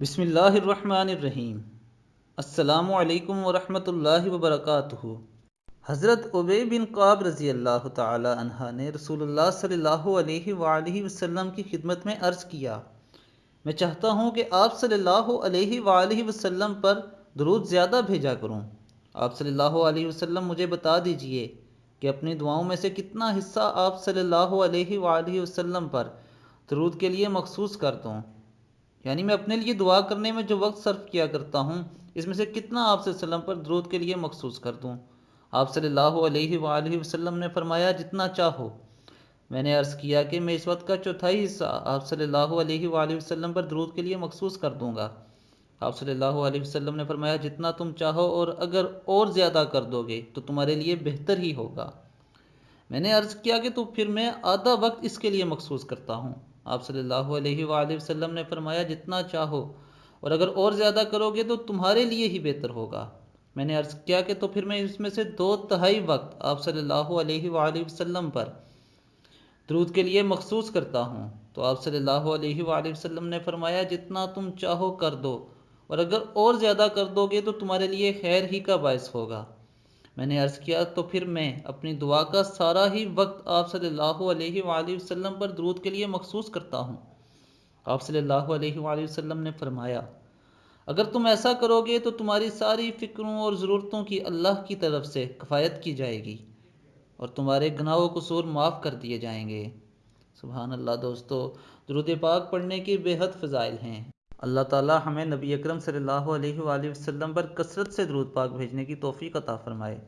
بسم اللہ الرحمن الرحیم۔ السلام علیکم ورحمۃ اللہ وبرکاتہ۔ حضرت ابی بن قعب رضی اللہ تعالی عنہ نے رسول اللہ صلی اللہ علیہ وآلہ وسلم کی خدمت میں عرض کیا، میں چاہتا ہوں کہ آپ صلی اللہ علیہ وآلہ وسلم پر درود زیادہ بھیجا کروں۔ آپ صلی اللہ علیہ وسلم مجھے بتا دیجئے کہ اپنی دعاؤں میں سے کتنا حصہ آپ صلی اللہ علیہ وآلہ وسلم پر درود کے لیے مخصوص کر دوں، یعنی میں اپنے لیے دعا کرنے میں جو وقت صرف کیا کرتا ہوں اس میں سے کتنا آپ صلی اللہ علیہ وسلم پر درود کے لیے مخصوص کر دوں۔ آپ صلی اللہ علیہ وآلہ وسلم نے فرمایا، جتنا چاہو۔ میں نے عرض کیا کہ میں اس وقت کا چوتھائی حصہ آپ صلی اللہ علیہ وآلہ وسلم پر درود کے لیے مخصوص کر دوں گا۔ آپ صلی اللہ علیہ وسلم نے فرمایا، جتنا تم چاہو، اور اگر اور زیادہ کر دو گے تو تمہارے لیے بہتر ہی ہوگا۔ میں نے عرض کیا کہ تو پھر میں آدھا وقت اس کے لیے مخصوص کرتا ہوں۔ آپ صلی اللہ علیہ وآلہ وسلم نے فرمایا، جتنا چاہو، اور اگر اور زیادہ کرو گے تو تمہارے لیے ہی بہتر ہوگا۔ میں نے عرض کیا کہ تو پھر میں اس میں سے 2/3 وقت آپ صلی اللہ علیہ وآلہ وسلم پر درود کے لیے مخصوص کرتا ہوں۔ تو آپ صلی اللہ علیہ وآلہ وسلم نے فرمایا، جتنا تم چاہو کر دو، اور اگر اور زیادہ کر دو گے تو تمہارے لیے خیر ہی کا باعث ہوگا۔ میں نے عرض کیا تو پھر میں اپنی دعا کا سارا ہی وقت آپ صلی اللہ علیہ وآلہ وسلم پر درود کے لیے مخصوص کرتا ہوں۔ آپ صلی اللہ علیہ وآلہ وسلم نے فرمایا، اگر تم ایسا کرو گے تو تمہاری ساری فکروں اور ضرورتوں کی اللہ کی طرف سے کفایت کی جائے گی، اور تمہارے گناہ و قصور معاف کر دیے جائیں گے۔ سبحان اللہ۔ دوستو، درود پاک پڑھنے کی بے حد فضائل ہیں۔ اللہ تعالی ہمیں نبی اکرم صلی اللہ علیہ وآلہ وسلم پر کثرت سے درود پاک بھیجنے کی توفیق عطا فرمائے۔